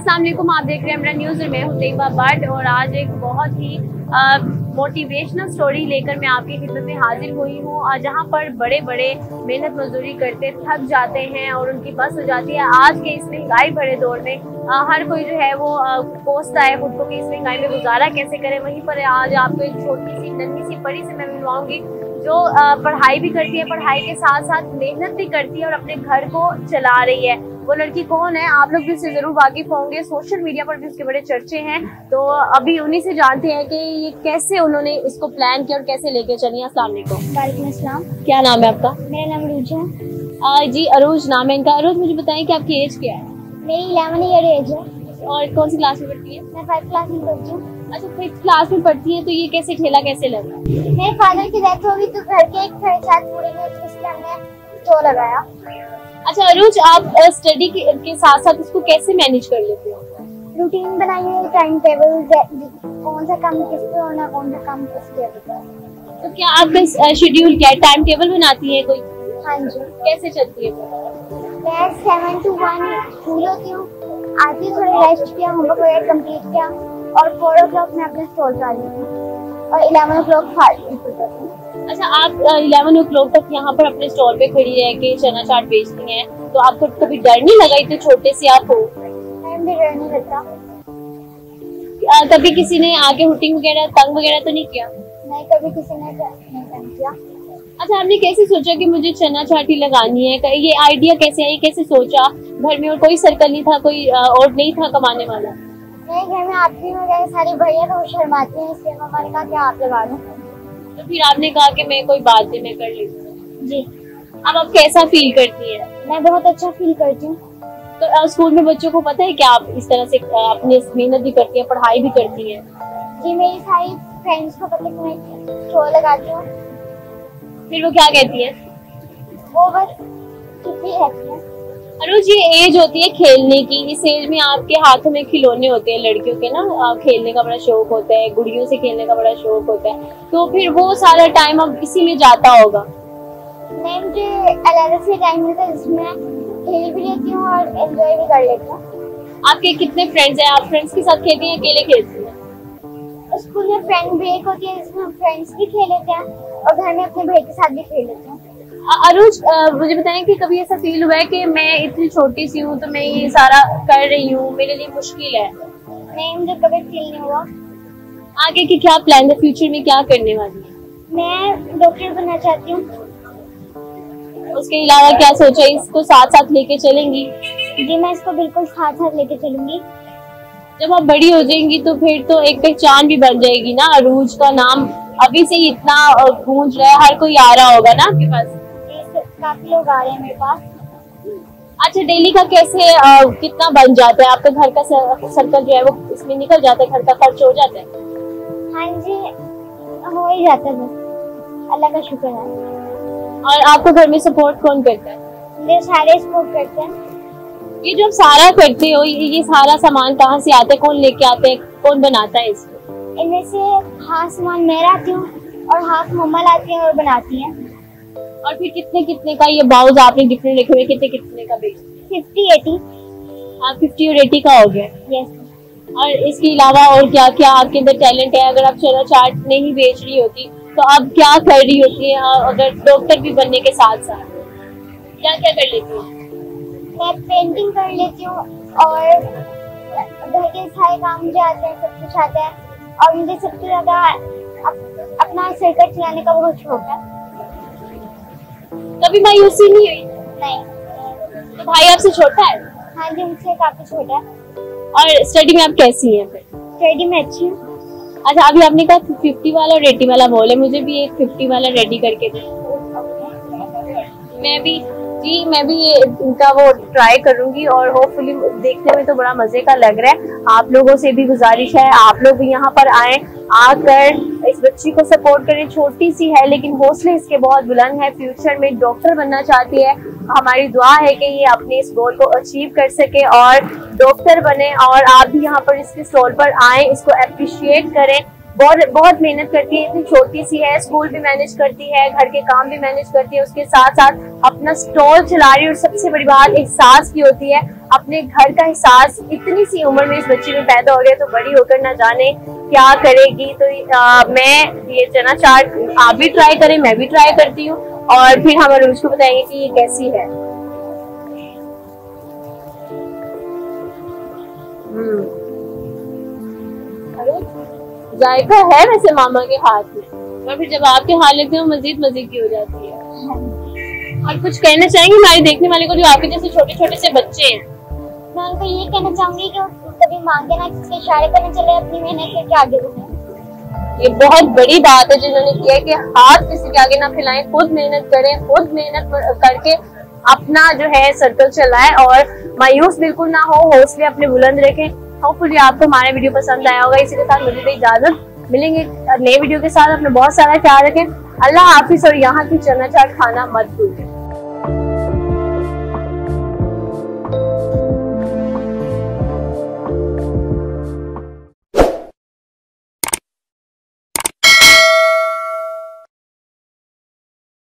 अस्सलाम वालेकुम, आप देख रहे हैं मेरा न्यूज़ और मैं हूं तैयबा भट्ट। और आज एक बहुत ही मोटिवेशनल स्टोरी लेकर मैं आपकी खिदमत में हाजिर हुई हूं। और जहां पर बड़े बड़े मेहनत मजदूरी करते थक जाते हैं और उनकी बस हो जाती है। आज के इस महंगाई भरे दौर में हर कोई जो है वो कोसता है खुद को कि इस महंगाई में गुजारा कैसे करे। वहीं पर आज आपको एक छोटी सी नन्ही सी परी से मैं मिलवाऊंगी जो पढ़ाई भी करती है, पढ़ाई के साथ साथ मेहनत भी करती है और अपने घर को चला रही है। वो लड़की कौन है आप लोग भी उससे जरूर वाकिफ होंगे, सोशल मीडिया पर भी उसके बड़े चर्चे हैं। तो अभी उन्हीं से जानते हैं कि ये कैसे उन्होंने इसको प्लान किया और कैसे लेके चली। अस्सलाम वालेकुम। वालेकुम अस्सलाम। क्या नाम है आपका? मेरा नाम अरूज है। जी अरूज नाम है इनका। अरूज मुझे बताएं कि आपकी एज क्या है? मेरी 11 ईयर एज है। और कौन सी क्लास में पढ़ती है? मैं 5th क्लास में पढ़ती हूँ। अच्छा 5th क्लास में पढ़ती है। तो ये कैसे ठेला कैसे लगा? मेरे फादर की डेथ हो गई तो घर के एक खर्चात पूरे में इसलिए हमने स्टोर लगाया। अच्छा अरूज, आप स्टडी के साथ साथ इसको कैसे मैनेज कर लेते हो? रूटीन बनाई है, टाइम टेबल, कौन सा काम किस पे होना, कौन सा काम किस पे होता है। तो क्या आपका शेड्यूल क्या है? टाइम टेबल बनाती है कोई? हाँ जी। कैसे चलती है? मैं 7 to 1 स्कूल होती हूँ, आती हूँ, थोड़ा रेस्ट किया, होमवर्क वगैरह कंप्लीट किया और 4 o'clock मैं अपने स्टोर पर आ जाती हूँ और 11 o'clock फास्ट करती हूँ। अच्छा आप 11 o'clock तक यहाँ पर अपने स्टॉल पे खड़ी रह के चना चाट बेचती हैं, तो आपको कभी डर नहीं लगा? इतने छोटे से आप हो। मुझे डर नहीं लगता। कभी किसी ने आके हुटिंग वगैरह तंग वगैरह तो नहीं किया? नहीं, कभी किसी ने नहीं तंग किया। अच्छा आपने कैसे सोचा कि मुझे चना चाटी लगानी है? ये आइडिया कैसे आई, कैसे सोचा? घर में और कोई सर्कल नहीं था, कोई और नहीं था कमाने वाला? नहीं, घर में आपकी वजह सारी भैया तो शर्माते हैं, इसलिए मम्मा ने कहा कि आप लगा लो। तो फिर आपने कहा कि मैं कोई बात नहीं, मैं कर लेती हूँ। जी। अब आप कैसा फील करती है? मैं बहुत अच्छा फील करती हूँ। तो स्कूल में बच्चों को पता है कि आप इस तरह से अपनी मेहनत भी करती है, पढ़ाई भी करती है? जी, मेरी सारी फ्रेंड्स को पता है कि मैं स्टोर लगाती हूँ। फिर वो क्या कहती है? वो बस खुशी रहती है। अरुज, ये एज होती है खेलने की। इस एज में आपके हाथों में खिलौने होते हैं, लड़कियों के ना खेलने का बड़ा शौक होता है, गुड़ियों से खेलने का बड़ा शौक होता है। तो फिर वो सारा टाइम अब इसी में जाता होगा। नहीं, मुझे अलग से टाइम मिलता है जिसमें खेल भी लेती हूँ और एंजॉय भी कर लेती हूँ। आपके कितने फ्रेंड्स हैं? आप फ्रेंड्स के साथ खेलती हैं, अकेले खेलती हैं? स्कूल में फ्रेंड ब्रेक होती है जिसमें हम फ्रेंड्स भी खेल लेते हैं और घर में अपने भाई के साथ भी खेल लेते हैं। अरुज, मुझे बताएं कि कभी ऐसा फील हुआ है कि मैं इतनी छोटी सी हूँ तो मैं ये सारा कर रही हूँ, मेरे लिए मुश्किल है? नहीं, मुझे कभी फील नहीं हुआ। आगे की क्या प्लान है? फ्यूचर में क्या करने वाली है? मैं डॉक्टर बनना चाहती हूँ। उसके अलावा क्या सोचा? इसको साथ साथ लेके चलेंगी? जी, मैं इसको बिल्कुल साथ साथ लेके चलूंगी। जब आप बड़ी हो जाएंगी तो फिर तो एक पहचान भी बन जाएगी ना। अरूज का नाम अभी से ही इतना गूंज रहा है, हर कोई आ रहा होगा ना आपके पास? काफी लोग आ रहे हैं मेरे पास। अच्छा डेली का कैसे कितना बन जाता है आपका? घर का सर्कल जो है वो इसमें निकल जाता है, घर का खर्च हो जाता है? हाँ जी, हो ही जाता है, बस अल्लाह का शुक्र है। और आपको घर में सपोर्ट कौन करता है? मेरे सारे सपोर्ट करते हैं। ये जो आप सारा करते हो, ये सारा सामान कहाँ से आता है? कौन लेके आते हैं? कौन बनाता है इसको? इनमें से हाफ सामान मैं लाती हूँ और हाफ मम्मा लाती हैं और बनाती हैं। और फिर कितने कितने का ये बाउल आपने डिफरेंट रखे हुए, कितने कितने का बेचते हैं? 50-80। आप 50 और 80 का हो गया? यस। और इसके अलावा और क्या क्या आपके अंदर टैलेंट है? अगर आप चना चाट नहीं बेच रही होती तो आप क्या कर रही होती है? अगर डॉक्टर भी बनने के साथ साथ क्या क्या कर लेती है? मैं पेंटिंग कर लेती हूँ और घर के सारे काम मुझे आते हैं, सब कुछ आता है। और मुझे सबसे ज्यादा अपना सर्कल चलाने का बहुत शौक है। कभी मायूसी नहीं हुई? नहीं। तो भाई आपसे छोटा है? हाँ जी, मुझसे काफी छोटा है। और स्टडी में आप कैसी हैं फिर? स्टडी में अच्छी हूँ। अच्छा अभी आपने कहा 50 वाला और 80 वाला बोल है, मुझे भी एक 50 वाला रेडी करके दे। मैं भी ये इनका वो ट्राई करूंगी और होपफुली देखने में तो बड़ा मजे का लग रहा है। आप लोगों से भी गुजारिश है, आप लोग भी यहाँ पर आए, आकर इस बच्ची को सपोर्ट करें। छोटी सी है लेकिन हौसले इसके बहुत बुलंद है, फ्यूचर में डॉक्टर बनना चाहती है। हमारी दुआ है कि ये अपने इस गोल को अचीव कर सके और डॉक्टर बने। और आप भी यहाँ पर इसके स्टॉल पर आए, इसको अप्रिशिएट करें। बहुत मेहनत करती है, इतनी छोटी सी है, स्कूल भी मैनेज करती है, घर के काम भी मैनेज करती है, उसके साथ साथ अपना स्टॉल चला रही है। और सबसे बड़ी बात एहसास की होती है, अपने घर का एहसास इतनी सी उम्र में इस बच्ची में पैदा हो गया, तो बड़ी होकर ना जाने क्या करेगी। तो मैं ये चना चाट आप भी ट्राई करें, मैं भी ट्राई करती हूँ, और फिर हम अरूज को बताएंगे कि ये कैसी है। जायका है वैसे मामा के हाथ में, और फिर जब आपके हाथ लगते हैं मजीद मजे की हो जाती है। और कुछ कहना चाहेंगे हमारे देखने वाले को जो आपके जैसे छोटे छोटे से बच्चे हैं? मैं उनको ये कहना चाहूंगी कि कभी मांगे ना, किसी इशारे करना चले, अपनी मेहनत करके आगे बढ़ें। ये बहुत बड़ी बात है जिन्होंने किया है कि हाथ किसी के आगे ना फैलाएं, खुद मेहनत करें, खुद मेहनत करके अपना जो है सर्कल चलाएं और मायूस बिल्कुल ना हो, हौसले अपने बुलंद रखें। होपफुली आपको हमारा वीडियो पसंद आया होगा। इसी के साथ मुझे तो इजाजत, मिलेंगे नए वीडियो के साथ। अपने बहुत सारा ख्याल रखें। अल्लाह हाफिज, और यहाँ की चना चाट खाना मत भूलें।